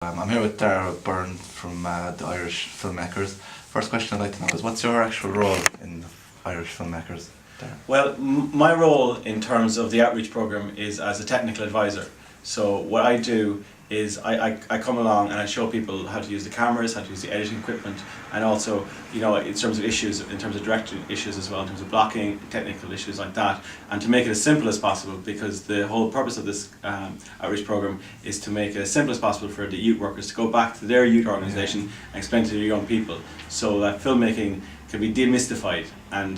I'm here with Dara Byrne from the Irish Filmmakers. First question I'd like to know is, what's your actual role in the Irish Filmmakers, Dara? Well, my role in terms of the outreach program is as a technical advisor. So what I do is I come along and I show people how to use the cameras, how to use the editing equipment, and also, in terms of issues, in terms of directing issues as well, in terms of blocking, technical issues like that, and to make it as simple as possible, because the whole purpose of this outreach program is to make it as simple as possible for the youth workers to go back to their youth organisation and explain to their young people, so that filmmaking can be demystified and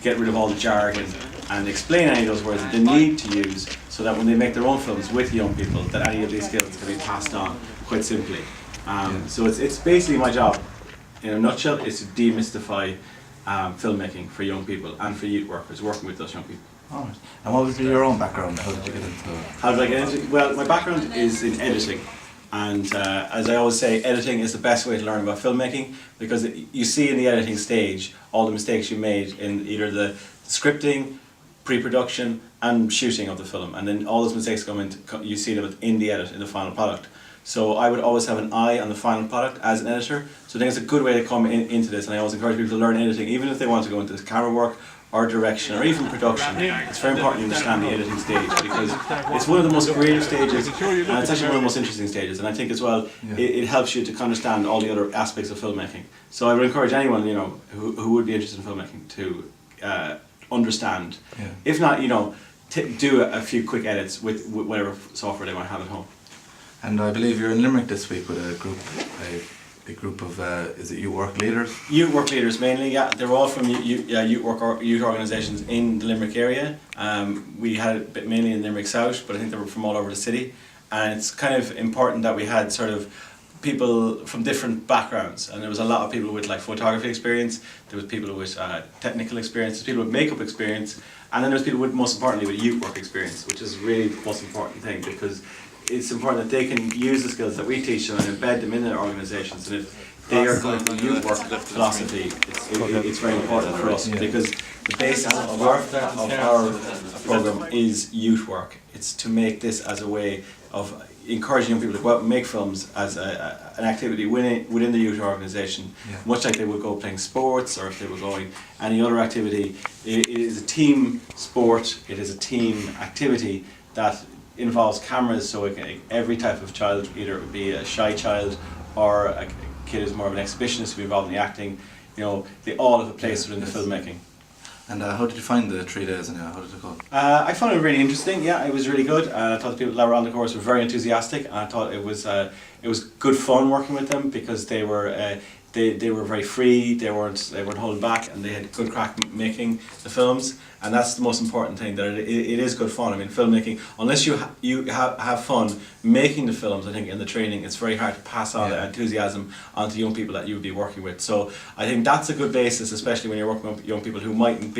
get rid of all the jargon and explain any of those words that they need to use, so that when they make their own films with young people, that any of these skills can be passed on quite simply. So it's basically my job, in a nutshell, is to demystify filmmaking for young people and for youth workers, working with those young people. Alright. And what was your own background? How did you get into it? How did I get into it? Well, my background is in editing. And as I always say, editing is the best way to learn about filmmaking, because you see in the editing stage all the mistakes you made in either the scripting, pre-production and shooting of the film, and then all those mistakes you see them in the edit, in the final product. So I would always have an eye on the final product as an editor, so I think it's a good way to come into this, and I always encourage people to learn editing, even if they want to go into this camera work or direction or even production. It's very important to understand the editing stage, because it's one of the most creative stages, and it's actually one of the most interesting stages, and I think as well it helps you to understand all the other aspects of filmmaking. So I would encourage anyone who would be interested in filmmaking to understand. If not, do a few quick edits with whatever software they might have at home. And I believe you're in Limerick this week with a group of, is it youth work leaders? Youth work leaders mainly, yeah. They're all from youth organisations in the Limerick area. We had it mainly in Limerick South, but I think they were from all over the city. And it's kind of important that we had sort of people from different backgrounds, and there was a lot of people with like photography experience, there was people with technical experience, there's people with makeup experience, and then there's people with, most importantly, with youth work experience, which is really the most important thing, because it's important that they can use the skills that we teach them and embed them in their organisations. And if they are going to youth work philosophy, it's very important for us, because the basis of our program is youth work. It's to make this as a way of encouraging young people to go out and make films as an activity within the youth organisation, much like they would go playing sports, or if they were going any other activity. It is a team sport, it is a team activity that involves cameras, so every type of child, either it would be a shy child or a kid who's more of an exhibitionist, who be involved in the acting, they all have a place within the filmmaking. And how did you find the 3 days, and how did it go? I found it really interesting. Yeah, it was really good. I thought the people that were on the course were very enthusiastic, and I thought it was good fun working with them, because they were very free. They weren't holding back, and they had good crack making the films. And that's the most important thing, that it is good fun. I mean, filmmaking, unless you have fun making the films, I think in the training it's very hard to pass on the enthusiasm onto young people that you would be working with. So I think that's a good basis, especially when you're working with young people who mightn't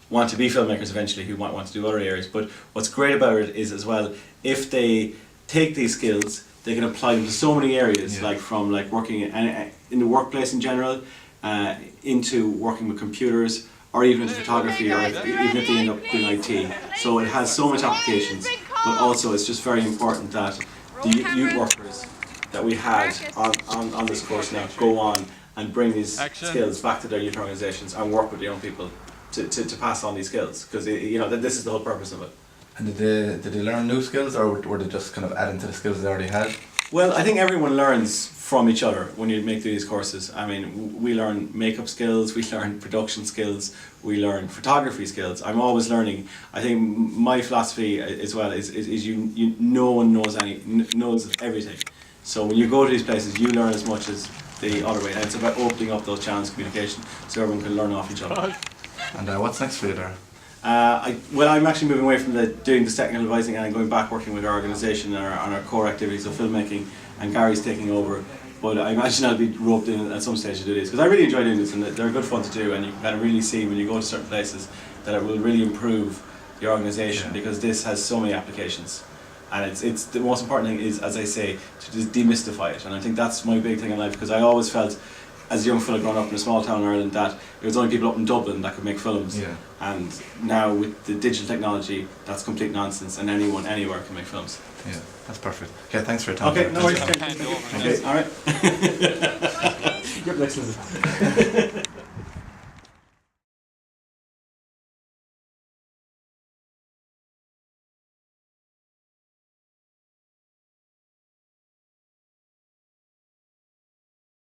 want to be filmmakers eventually, who might want to do other areas. But what's great about it is, as well, if they take these skills, they can apply them to so many areas, like from working in the workplace in general, into working with computers, or even into photography, or even if they end up doing IT. So it has so much applications, but also it's just very important that the youth workers that we had on this course now go on and bring these skills back to their youth organisations and work with the young people to pass on these skills, because this is the whole purpose of it. And did they learn new skills, or were they just kind of adding to the skills they already had? Well, I think everyone learns from each other when you make these courses. I mean, we learn makeup skills, we learn production skills, we learn photography skills. I'm always learning. I think my philosophy as well is no one knows everything. So when you go to these places, you learn as much as the other way, and it's about opening up those channels of communication so everyone can learn off each other. And what's next for you there? I'm actually moving away from doing this technical advising, and I'm going back working with our organisation on our core activities of filmmaking, and Gary's taking over. But I imagine I'll be roped in at some stage to do this, because I really enjoy doing this, and they're good fun to do, and you can kind of really see when you go to certain places that it will really improve the organisation, because this has so many applications. And it's the most important thing is, as I say, to just demystify it, and I think that's my big thing in life, because I always felt as a young fella growing up in a small town in Ireland, that it was only people up in Dublin that could make films. Yeah. And now with the digital technology, that's complete nonsense, and anyone anywhere can make films. Yeah, that's perfect. Okay, thanks for your time. Okay, no worries. Thanks. Okay, all right. Yep, excellent.